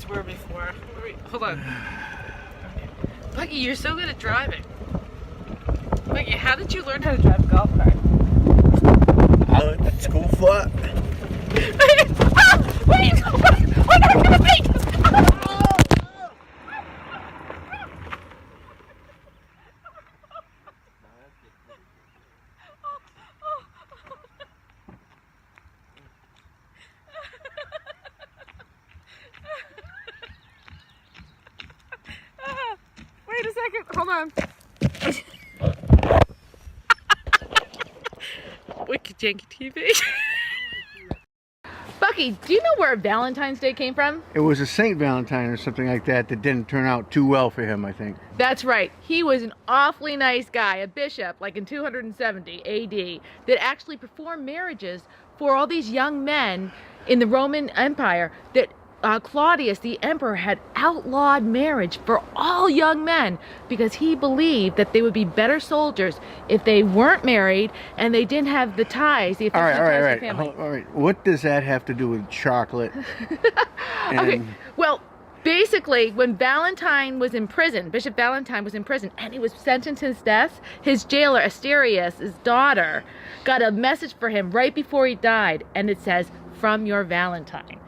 carts were before. Hold on. Bucky, you're so good at driving. Bucky, how did you learn how to drive a golf cart? I learned at school foot. Wait! What are you gonna make? Wait a second, hold on. Wicked Yankee TV. Bucky, do you know where Valentine's Day came from? It was a Saint Valentine or something like that that didn't turn out too well for him, I think. That's right. He was an awfully nice guy, a bishop, like in 270 AD, that actually performed marriages for all these young men in the Roman Empire that Claudius, the emperor, had outlawed marriage for all young men because he believed that they would be better soldiers if they weren't married and they didn't have the ties, the affectionate ties to family. All right. What does that have to do with chocolate? Okay, well, basically, when Valentine was in prison, Bishop Valentine was in prison, and he was sentenced to his death, his jailer, Asterius, his daughter, got a message for him right before he died, and it says, "From your Valentine."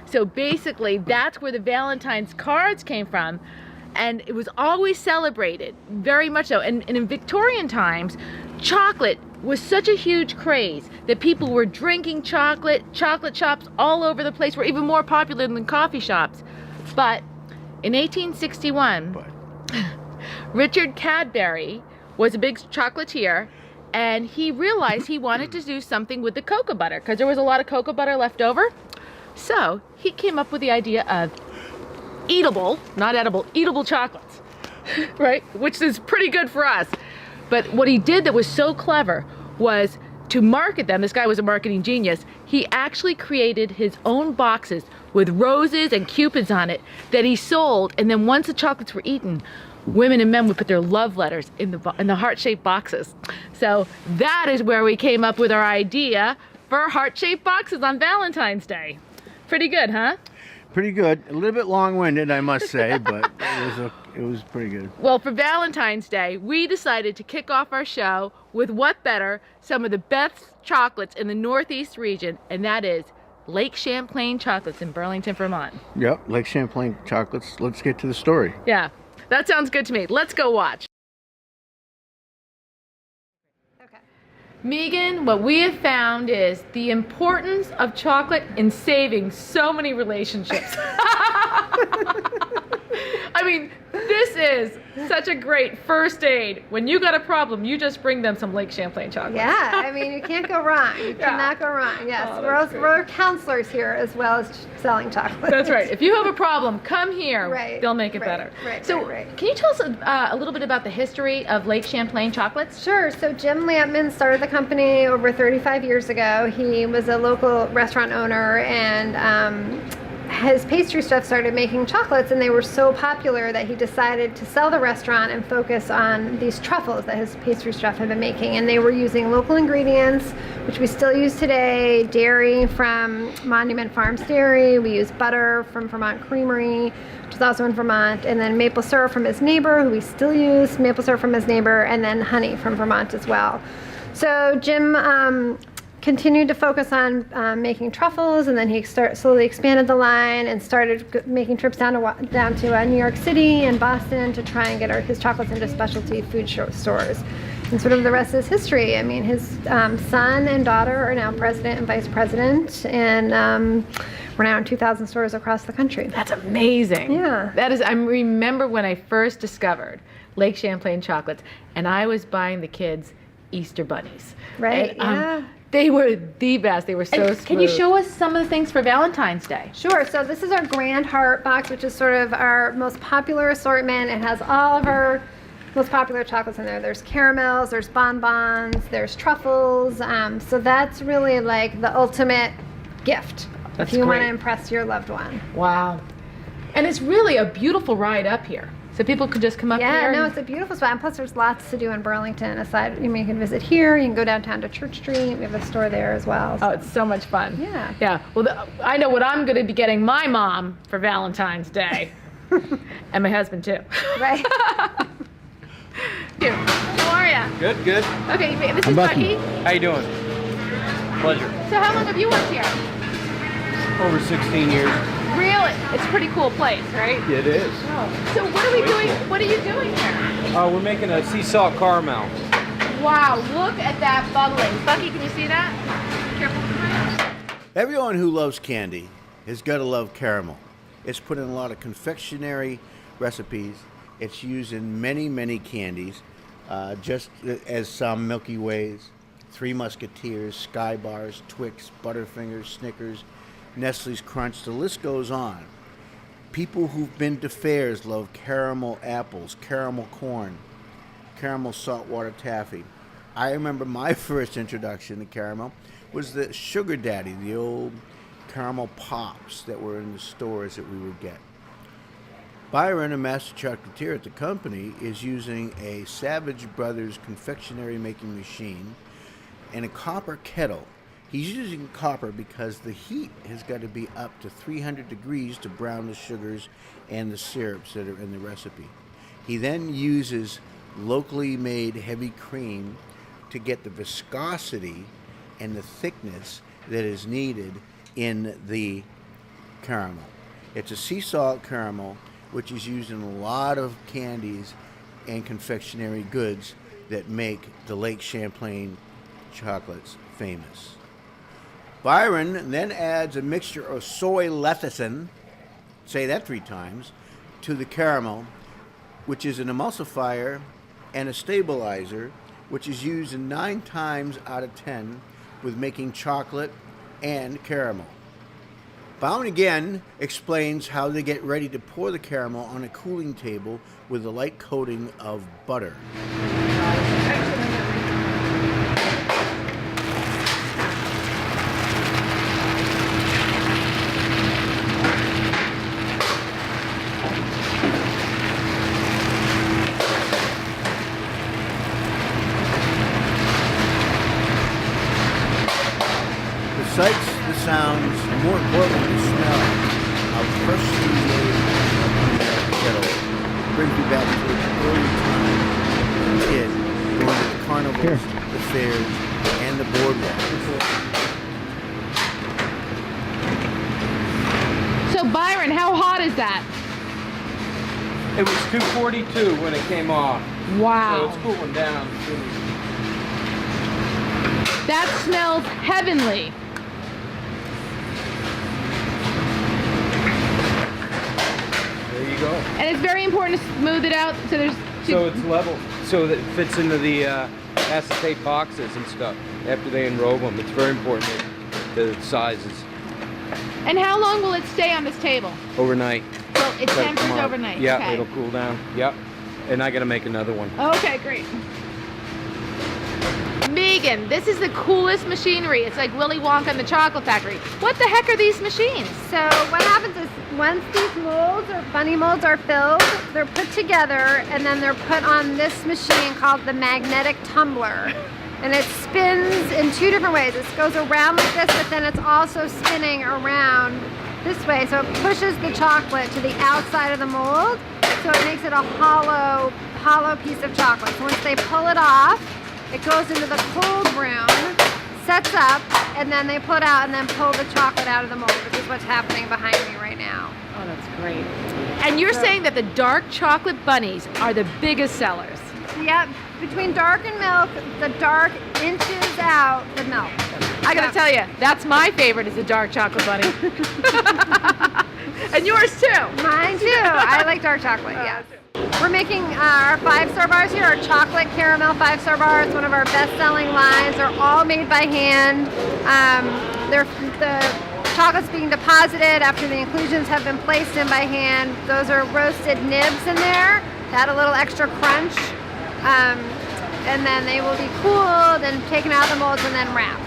So basically, that's where the Valentine's cards came from, and it was always celebrated, very much so. And in Victorian times, chocolate was such a huge craze that people were drinking chocolate. Chocolate shops all over the place were even more popular than coffee shops. But in 1861, Richard Cadbury was a big chocolatier, and he realized he wanted to do something with the cocoa butter because there was a lot of cocoa butter left over. So he came up with the idea of eatable, not edible, eatable chocolates, right? Which is pretty good for us. But what he did that was so clever was to market them. This guy was a marketing genius. He actually created his own boxes with roses and cupids on it that he sold. And then once the chocolates were eaten, women and men would put their love letters in the heart-shaped boxes. So that is where we came up with our idea for heart-shaped boxes on Valentine's Day. Pretty good, huh? Pretty good. A little bit long-winded, I must say, but it was pretty good. Well, for Valentine's Day, we decided to kick off our show with what better, some of the best chocolates in the Northeast region, and that is Lake Champlain chocolates in Burlington, Vermont. Yep, Lake Champlain chocolates. Let's get to the story. Yeah, that sounds good to me. Let's go watch. Megan, what we have found is the importance of chocolate in saving so many relationships. I mean, this is such a great first aid. When you got a problem, you just bring them some Lake Champlain chocolate. Yeah, I mean, you can't go wrong. You cannot go wrong. Yes, we're counselors here as well as selling chocolate. That's right. If you have a problem, come here. Right. They'll make it better. Right. So, can you tell us a little bit about the history of Lake Champlain chocolates? Sure. So Jim Lampman started the company over 35 years ago. He was a local restaurant owner, and his pastry chef started making chocolates, and they were so popular that he decided to sell the restaurant and focus on these truffles that his pastry chef had been making. And they were using local ingredients, which we still use today: dairy from Monument Farms Dairy, we use butter from Vermont Creamery, which is also in Vermont, and then maple syrup from his neighbor, who we still use, maple syrup from his neighbor, and then honey from Vermont as well. So Jim continued to focus on making truffles, and then he slowly expanded the line and started making trips down to New York City and Boston to try and get his chocolates into specialty food stores. And sort of the rest is history. I mean, his son and daughter are now president and vice president, and we're now in 2,000 stores across the country. That's amazing. Yeah. That is, I remember when I first discovered Lake Champlain chocolates, and I was buying the kids Easter bunnies. Right, and, they were the best. They were so smooth. Can you show us some of the things for Valentine's Day? Sure. So this is our Grand Heart box, which is sort of our most popular assortment. It has all of our most popular chocolates in there. There's caramels, there's bonbons, there's truffles. So that's really like the ultimate gift if you want to impress your loved one. Wow. And it's really a beautiful ride up here. So people could just come up Yeah, here. no, and- it's a beautiful spot. And plus, there's lots to do in Burlington. Aside, you can visit here. You can go downtown to Church Street. We have a store there as well. Oh, it's so much fun. Yeah. Yeah. Well, I know what I'm going to be getting my mom for Valentine's Day. And my husband, too. Right. Here. How are ya? Good, good. Okay, this I'm is Bucky. Bucky. How you doing? Pleasure. So how long have you worked here? Over 16 years. Really? It's a pretty cool place, right? It is. Oh. So what are we doing? What are you doing here? We're making a sea salt caramel. Wow, look at that bubbling. Bucky, can you see that? Careful with the mic. Everyone who loves candy has got to love caramel. It's put in a lot of confectionery recipes. It's used in many, many candies, just as some Milky Ways, Three Musketeers, Sky Bars, Twix, Butterfingers, Snickers, Nestle's Crunch. The list goes on. People who've been to fairs love caramel apples, caramel corn, caramel saltwater taffy. I remember my first introduction to caramel was the Sugar Daddy, the old caramel pops that were in the stores that we would get. Byron, a master chocolatier at the company, is using a Savage Brothers confectionery making machine and a copper kettle. He's using copper because the heat has got to be up to 300 degrees to brown the sugars and the syrups that are in the recipe. He then uses locally made heavy cream to get the viscosity and the thickness that is needed in the caramel. It's a sea salt caramel, which is used in a lot of candies and confectionery goods that make the Lake Champlain chocolates famous. Byron then adds a mixture of soy lecithin, say that 3 times, to the caramel, which is an emulsifier and a stabilizer, which is used in 9 times out of 10 with making chocolate and caramel. Byron again explains how they get ready to pour the caramel on a cooling table with a light coating of butter. The sights, the sounds, and more importantly, the smell of freshly made kettle brings me back to an early time as a kid, going to the carnivals, the fairs, and the boardwalks. So Byron, how hot is that? It was 242 when it came off. Wow. So it's cooling down. That smells heavenly. There you go. And it's very important to smooth it out so there's So it's level. So that it fits into the acetate boxes and stuff after they enrobe them. It's very important that the sizes. And how long will it stay on this table? Overnight. Well, it's Gotta tempered come out. overnight. Yeah, Okay. it'll cool down. Yep. And I gotta make another one. Okay, great. Megan, this is the coolest machinery. It's like Willy Wonka and the Chocolate Factory. What the heck are these machines? So what happens is once these molds or bunny molds are filled, they're put together and then they're put on this machine called the magnetic tumbler. And it spins in 2 different ways. It goes around like this, but then it's also spinning around this way. So it pushes the chocolate to the outside of the mold. So it makes it a hollow piece of chocolate. So once they pull it off, it goes into the cold room, sets up, and then they pull it out and then pull the chocolate out of the mold, which is what's happening behind me right now. Oh, that's great. And you're saying that the dark chocolate bunnies are the biggest sellers. Yep, between dark and milk, the dark inches out the milk. I gotta tell you, that's my favorite is the dark chocolate bunny. And yours too. Mine too. I like dark chocolate, yes. We're making our 5-star bars here, our chocolate caramel 5-star bars, one of our best-selling lines. They're all made by hand. The chocolate's being deposited after the inclusions have been placed in by hand. Those are roasted nibs in there to add a little extra crunch. And then they will be cooled and taken out of the molds and then wrapped.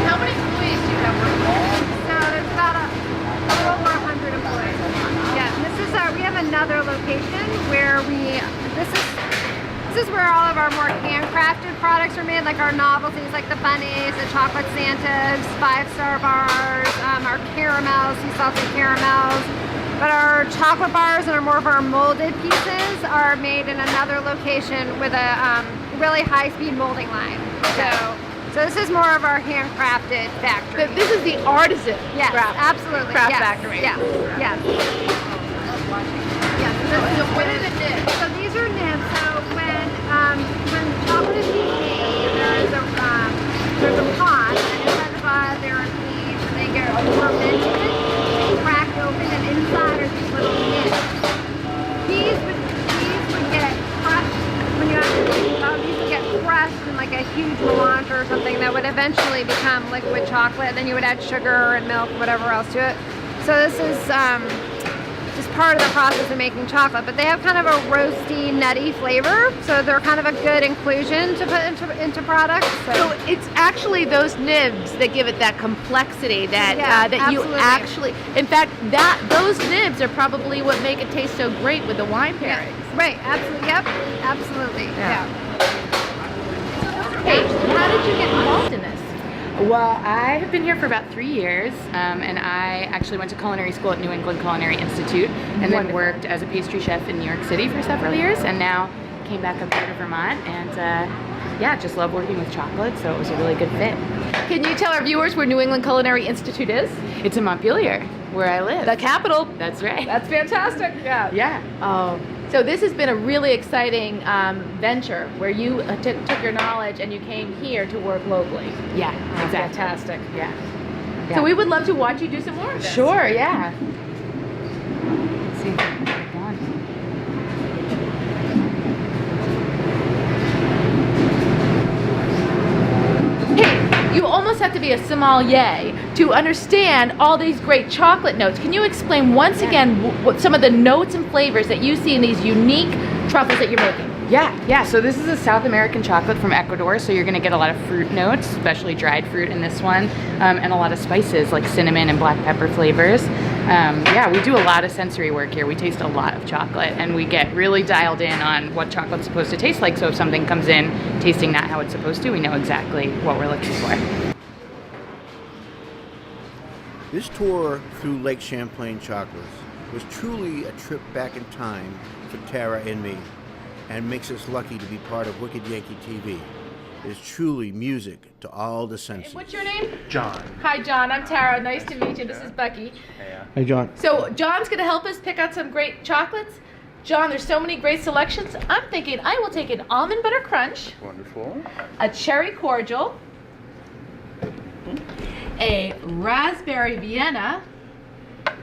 How many employees do you have working? products are made, like our novelties, like the bunnies, the chocolate Santas, 5-star bars, our caramels, sea salted caramels. But our chocolate bars and more of our molded pieces are made in another location with a really high-speed molding line. So this is more of our handcrafted factory. This is the artisan Yes, absolutely. craft Yes, factory. Yes, yes. Yes. So what are the nibs? So these are nibs. So when chocolate is being made, there's a pot, and inside the pot there are beans, and they get fermented, cracked open, and inside are these little nibs. These would get crushed when you actually these would get crushed in like a huge melange or something that would eventually become liquid chocolate. Then you would add sugar and milk, whatever else to it. So this is just part of the process of making chocolate, but they have kind of a roasty, nutty flavor, so they're kind of a good inclusion to put into products. So it's actually those nibs that give it that complexity that that you absolutely. actually. In fact, those nibs are probably what make it taste so great with the wine pairings. Right, absolutely, yep, absolutely, yeah. Hey, how did you get involved in this? Well, I have been here for about 3 years, and I actually went to culinary school at New England Culinary Institute, and then worked as a pastry chef in New York City for several years, and now came back up here to Vermont, and yeah, just love working with chocolate, so it was a really good fit. Can you tell our viewers where New England Culinary Institute is? It's in Montpelier, where I live. The capital. That's right. That's fantastic. Yeah. Yeah. Oh, so this has been a really exciting venture where you took your knowledge and you came here to work locally. Yeah, exactly. Fantastic. Yeah. So we would love to watch you do some more of this. Sure, yeah. Let's see if I can get it going. Hey, you almost have to be a sommelier to understand all these great chocolate notes. Can you explain once again what some of the notes and flavors that you see in these unique truffles that you're making? Yeah, so this is a South American chocolate from Ecuador, so you're gonna get a lot of fruit notes, especially dried fruit in this one, and a lot of spices like cinnamon and black pepper flavors. Yeah, we do a lot of sensory work here. We taste a lot of chocolate, and we get really dialed in on what chocolate's supposed to taste like, so if something comes in tasting not how it's supposed to, we know exactly what we're looking for. This tour through Lake Champlain chocolates was truly a trip back in time for Tara and me, and makes us lucky to be part of Wicked Yankee TV. It is truly music to all the senses. What's your name? John. Hi, John. I'm Tara. Nice to meet you. This is Becky. Hey, John. So John's going to help us pick out some great chocolates. John, there's so many great selections. I'm thinking I will take an almond butter crunch, Wonderful. a cherry cordial, a raspberry Vienna,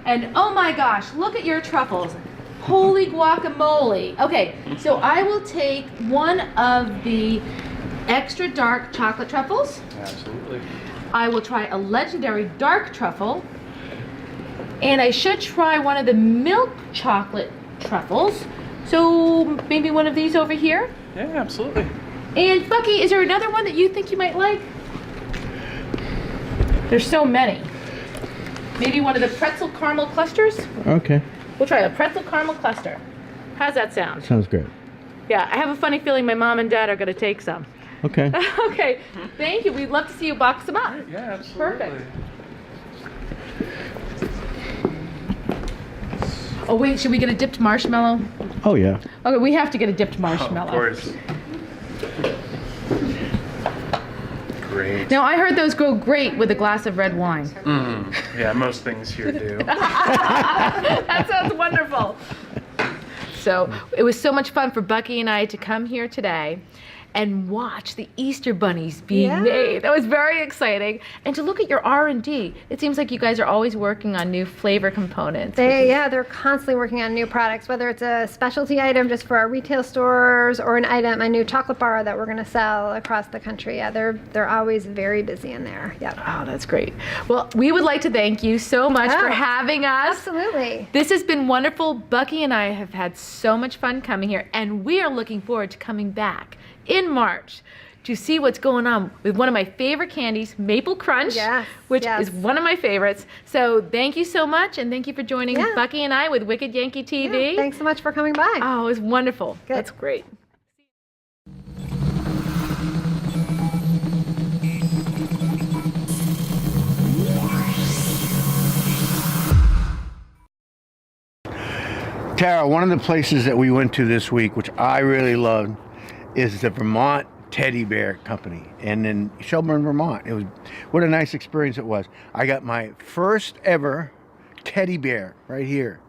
and oh my gosh, look at your truffles. Holy guacamole. Okay, so I will take one of the extra dark chocolate truffles. Absolutely. I will try a legendary dark truffle. And I should try one of the milk chocolate truffles. So maybe one of these over here. Yeah, absolutely. And Bucky, is there another one that you think you might like? There's so many. Maybe one of the pretzel caramel clusters? Okay. We'll try a pretzel caramel cluster. How's that sound? Sounds great. Yeah, I have a funny feeling my mom and dad are going to take some. Okay. Okay, thank you. We'd love to see you box them up. Yeah, absolutely. Perfect. Oh wait, should we get a dipped marshmallow? Oh, yeah. Okay, we have to get a dipped marshmallow. Of course. Great. Now I heard those go great with a glass of red wine. Yeah, most things here do. That sounds wonderful. So it was so much fun for Bucky and I to come here today and watch the Easter bunnies being made. That was very exciting. And to look at your R&D. It seems like you guys are always working on new flavor components. They're constantly working on new products, whether it's a specialty item just for our retail stores or a new chocolate bar that we're going to sell across the country. Yeah, they're always very busy in there. Yeah. Oh, that's great. Well, we would like to thank you so much for having us. Absolutely. This has been wonderful. Bucky and I have had so much fun coming here, and we are looking forward to coming back in March to see what's going on with one of my favorite candies, Maple Crunch, which is one of my favorites. So thank you so much, and thank you for joining Bucky and I with Wicked Yankee TV. Yeah, thanks so much for coming by. Oh, it was wonderful. Good. That's great. Tara, one of the places that we went to this week, which I really loved, is the Vermont Teddy Bear Company, and in Shelburne, Vermont. It was what a nice experience it was. I got my first ever teddy bear right here.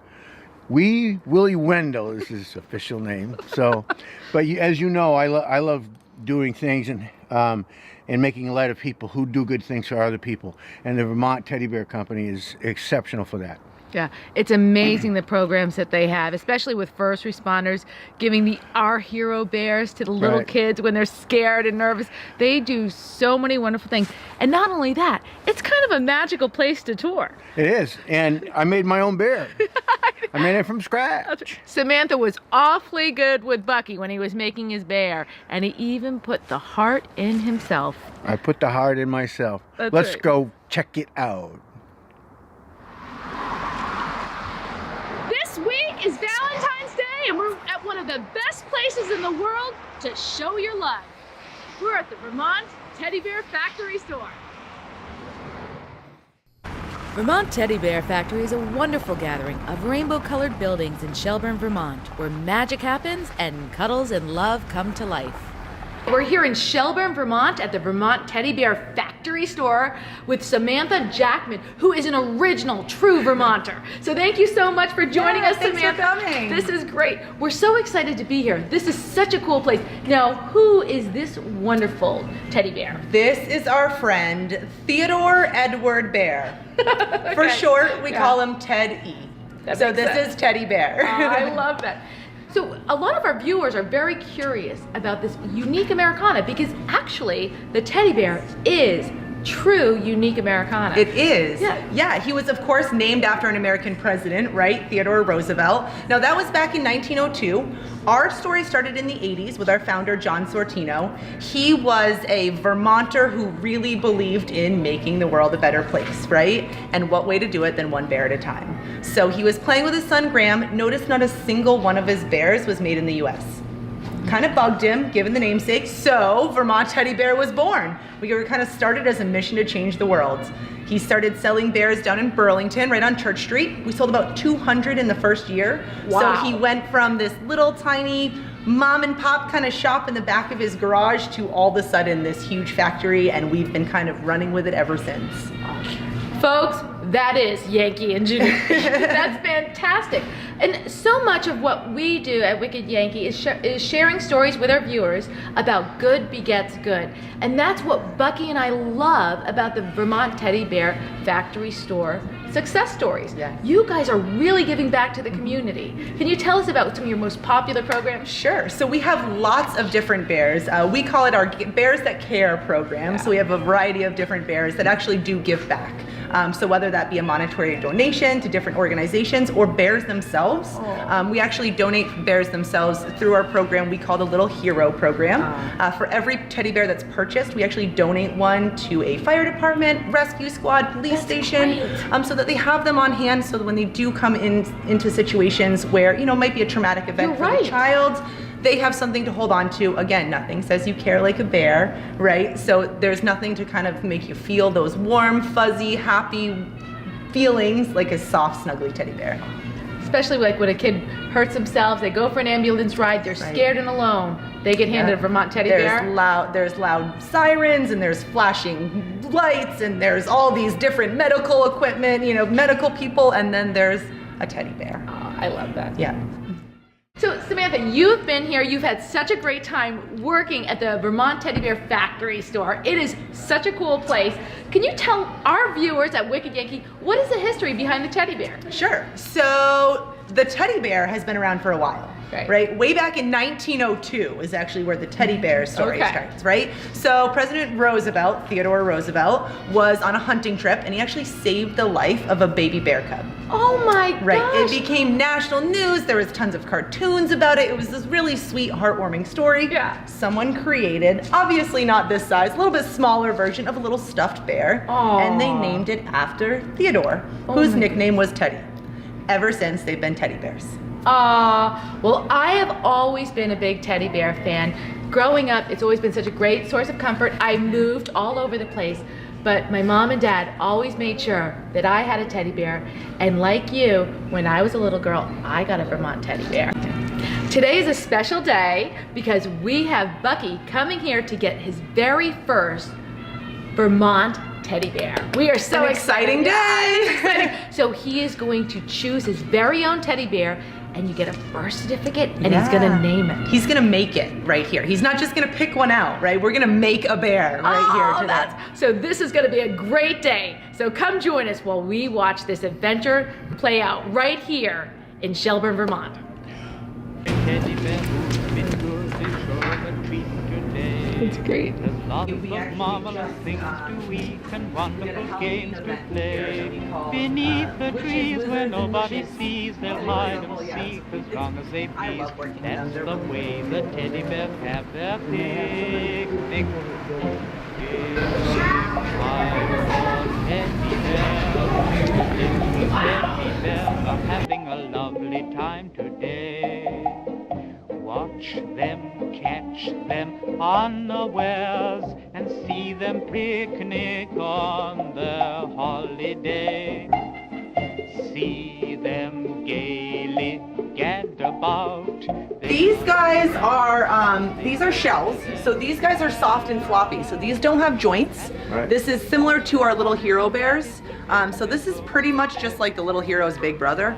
Wee Willie Wendell is his official name. So, but as you know, I love doing things and making light of people who do good things for other people. And the Vermont Teddy Bear Company is exceptional for that. Yeah, it's amazing the programs that they have, especially with first responders, giving the Our Hero bears to the little kids when they're scared and nervous. They do so many wonderful things. And not only that, it's kind of a magical place to tour. It is. And I made my own bear. I made it from scratch. Samantha was awfully good with Bucky when he was making his bear, and he even put the heart in himself. I put the heart in myself. That's Let's right. go check it out. This week is Valentine's Day, and we're at one of the best places in the world to show your love. We're at the Vermont Teddy Bear Factory store. Vermont Teddy Bear Factory is a wonderful gathering of rainbow-colored buildings in Shelburne, Vermont, where magic happens and cuddles and love come to life. We're here in Shelburne, Vermont at the Vermont Teddy Bear Factory store with Samantha Jackman, who is an original, true Vermonter. So thank you so much for joining us, thanks Samantha. for coming. This is great. We're so excited to be here. This is such a cool place. Now, who is this wonderful teddy bear? This is our friend Theodore Edward Bear. For short, we call him Ted E. That So makes this sense. is Teddy Bear. I love that. So a lot of our viewers are very curious about this unique Americana because actually the teddy bear is true unique Americana. It is. Yeah. He was, of course, named after an American president, right? Theodore Roosevelt. Now, that was back in 1902. Our story started in the 80s with our founder, John Sortino. He was a Vermonter who really believed in making the world a better place, right? And what way to do it than one bear at a time. So he was playing with his son, Graham. Notice not a single one of his bears was made in the US. Kind of bugged him, given the namesake, so Vermont Teddy Bear was born. We were kind of started as a mission to change the world. He started selling bears down in Burlington, right on Church Street. We sold about 200 in the first year. Wow. So he went from this little tiny mom and pop kind of shop in the back of his garage to all of a sudden this huge factory, and we've been kind of running with it ever since. Folks, that is Yankee engineering. That's fantastic. And so much of what we do at Wicked Yankee is sharing stories with our viewers about good begets good. And that's what Bucky and I love about the Vermont Teddy Bear Factory store success stories. Yeah. You guys are really giving back to the community. Can you tell us about some of your most popular programs? Sure. So we have lots of different bears. We call it our Bears That Care program. So we have a variety of different bears that actually do give back. So whether that be a monetary donation to different organizations or bears themselves, we actually donate bears themselves through our program we call the Little Hero program. For every teddy bear that's purchased, we actually donate one to a fire department, rescue squad, police station, so that they have them on hand so that when they do come into situations where, you know, might be a traumatic event for the child, they have something to hold on to. Again, nothing says you care like a bear, right? So there's nothing to kind of make you feel those warm, fuzzy, happy feelings like a soft, snuggly teddy bear. Especially like when a kid hurts themselves, they go for an ambulance ride, they're scared and alone. They get handed a Vermont teddy bear. There's loud sirens, and there's flashing lights, and there's all these different medical equipment, you know, medical people, and then there's a teddy bear. Oh, I love that. Yeah. So Samantha, you've been here, you've had such a great time working at the Vermont Teddy Bear Factory store. It is such a cool place. Can you tell our viewers at Wicked Yankee, what is the history behind the teddy bear? Sure. So the teddy bear has been around for a while. Right? Way back in 1902 is actually where the teddy bear story starts, right? So President Roosevelt, Theodore Roosevelt, was on a hunting trip, and he actually saved the life of a baby bear cub. Oh my gosh. Right, it became national news. There was tons of cartoons about it. It was this really sweet, heartwarming story. Yeah. Someone created, obviously not this size, a little bit smaller version of a little stuffed bear, and they named it after Theodore, whose nickname was Teddy. Ever since, they've been teddy bears. Well, I have always been a big teddy bear fan. Growing up, it's always been such a great source of comfort. I moved all over the place. but my mom and dad always made sure that I had a teddy bear, and like you, when I was a little girl, I got a Vermont teddy bear. Today is a special day because we have Bucky coming here to get his very first Vermont teddy bear. We are so exciting day. So he is going to choose his very own teddy bear, and you get a birth certificate, and he's gonna name it. He's gonna make it right here. He's not just gonna pick one out, right? We're gonna make a bear right here today. So this is gonna be a great day. So come join us while we watch this adventure play out right here in Shelburne, Vermont. It's great. Lots of marvelous things to eat and wonderful games to play. Beneath the trees where nobody sees, they'll hide and seek as long as they please. That's the way the teddy bears have their picnic. Little teddy bears are having a lovely time today. Watch them, catch them unawares, and see them picnic on their holiday. See them gaily gad about. These guys are shells. So these guys are soft and floppy. So these don't have joints. Right. This is similar to our little hero bears. So this is pretty much just like the little hero's big brother.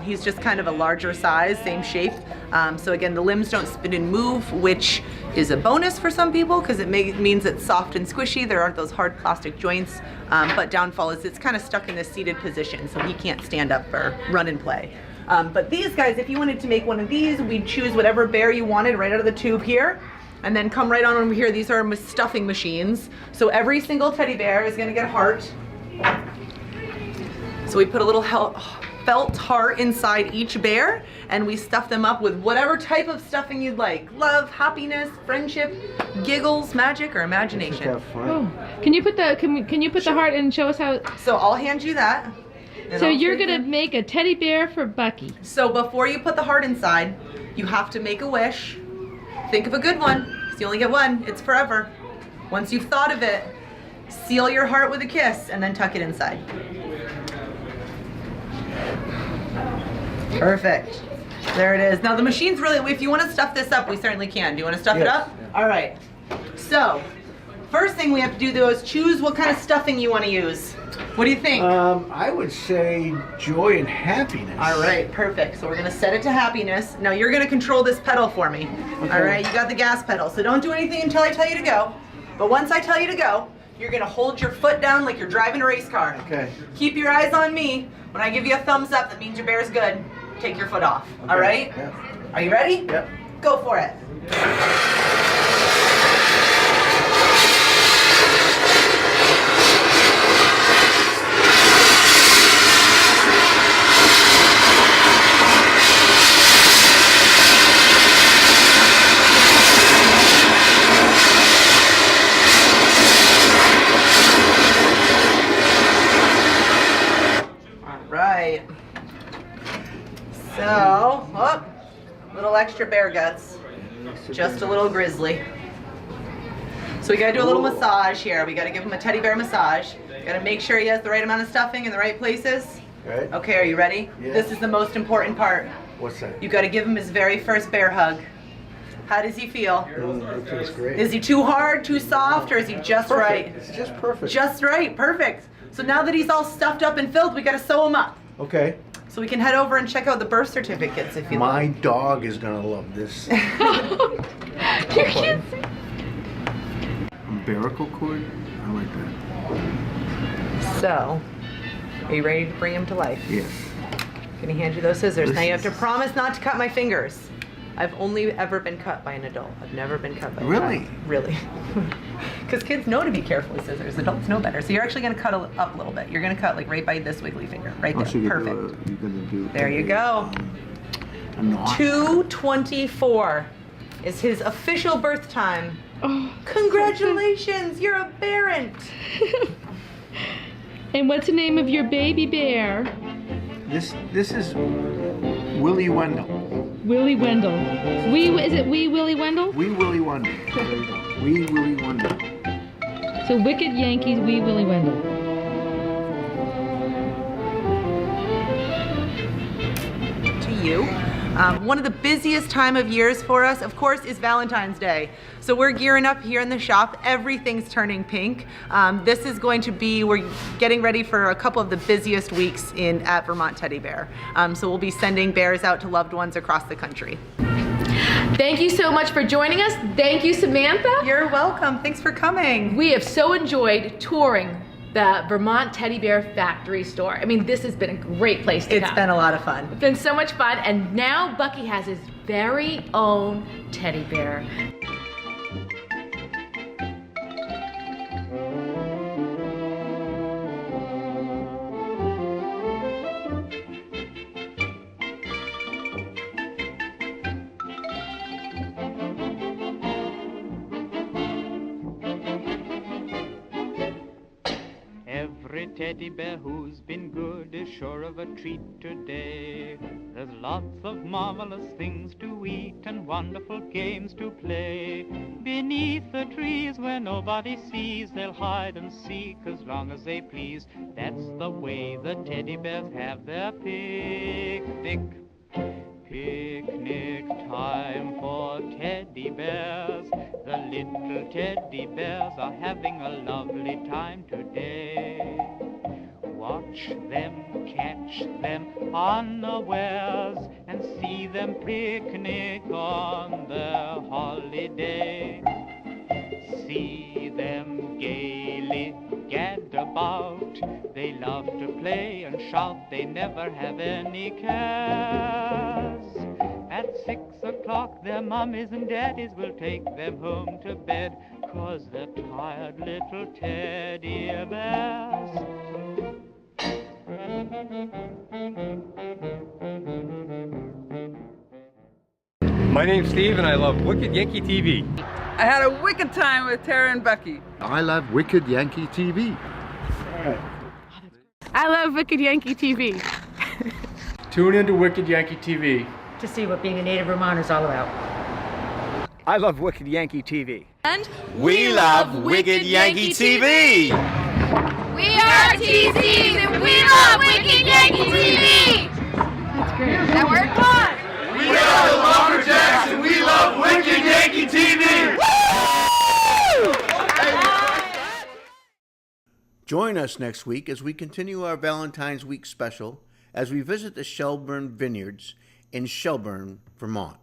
He's just kind of a larger size, same shape. So again, the limbs don't spin and move, which is a bonus for some people because it means it's soft and squishy. There aren't those hard plastic joints. But downfall is it's kind of stuck in this seated position, so he can't stand up or run and play. But these guys, if you wanted to make one of these, we'd choose whatever bear you wanted right out of the tube here. And then come right on over here. These are stuffing machines. So every single teddy bear is gonna get a heart. So we put a little felt heart inside each bear, and we stuff them up with whatever type of stuffing you'd like. Love, happiness, friendship, giggles, magic, or imagination. Have fun. Oh, can you put the heart and show us how? So I'll hand you that. and So I'll you're take gonna it. make a teddy bear for Bucky. So before you put the heart inside, you have to make a wish. Think of a good one, because you only get one. It's forever. Once you've thought of it, seal your heart with a kiss and then tuck it inside. Perfect. There it is. Now the machine's really, if you want to stuff this up, we certainly can. Do you want to stuff it Yes. up? All right. So, first thing we have to do though is choose what kind of stuffing you want to use. What do you think? I would say joy and happiness. All right, perfect. So we're gonna set it to happiness. Now you're gonna control this pedal for me. Okay. All right, you got the gas pedal. So don't do anything until I tell you to go. But once I tell you to go, you're gonna hold your foot down like you're driving a race car. Okay. Keep your eyes on me. When I give you a thumbs up, that means your bear's good. Take your foot off. Okay. All right? Yeah. Are you ready? Yep. Go for it. Right. So, oh, little extra bear guts. Just a little grizzly. So we gotta do a little massage here. We gotta give him a teddy bear massage. Gotta make sure he has the right amount of stuffing in the right places. Right. Okay, are you ready? Yeah. This is the most important part. What's that? You gotta give him his very first bear hug. How does he feel? It feels great. Is he too hard, too soft, or is he just right? Perfect. It's just perfect. Just right, perfect. So now that he's all stuffed up and filled, we gotta sew him up. Okay. So we can head over and check out the birth certificates if you My like. dog is gonna love this. You can't see. Umbilical cord? I like that. So, are you ready to bring him to life? Yes. Can he hand you those scissors? Now you have to promise not to cut my fingers. I've only ever been cut by an adult. I've never been cut by a Really? child. Really? Because kids know to be careful with scissors. Adults know better. So you're actually going to cut up a little bit. You're going to cut like right by this wiggly finger. Right there. Perfect. You're gonna do There you go. a knot. 2/24 is his official birth time. Oh, Congratulations, you're a parent. and what's the name of your baby bear? This is Willie Wendell. Willie Wendell. Is it Wee Willie Wendell? Wee Willie Wendell. Wee Willie Wendell. So Wicked Yankees, Wee Willie Wendell. To you. One of the busiest time of years for us, of course, is Valentine's Day. So we're gearing up here in the shop. Everything's turning pink. This is going to be, we're getting ready for a couple of the busiest weeks at Vermont Teddy Bear. So we'll be sending bears out to loved ones across the country. Thank you so much for joining us. Thank you, Samantha. You're welcome. Thanks for coming. We have so enjoyed touring the Vermont Teddy Bear Factory store. I mean, this has been a great place to come. It's been a lot of fun. It's been so much fun, and now Bucky has his very own teddy bear. Every teddy bear who's been good is sure of a treat today. There's lots of marvelous things to eat and wonderful games to play. Beneath the trees where nobody sees, they'll hide and seek as long as they please. That's the way the teddy bears have their picnic. Picnic time for teddy bears. The little teddy bears are having a lovely time today. Watch them, catch them unawares, and see them picnic on their holiday. See them gaily gad about. They love to play and shout, they never have any cares. At 6 o'clock their mummies and daddies will take them home to bed, 'cause they're tired little teddy bears. My name's Steve and I love Wicked Yankee TV. I had a wicked time with Tara and Bucky. I love Wicked Yankee TV. I love Wicked Yankee TV. Tune into Wicked Yankee TV to see what being a native Vermonter is all about. I love Wicked Yankee TV. And we love Wicked Yankee TV. We are TCs and we love Wicked Yankee TV. That's great. Does that work? We are the Lumberjacks and we love Wicked Yankee TV. Join us next week as we continue our Valentine's Week special as we visit the Shelburne Vineyards in Shelburne, Vermont.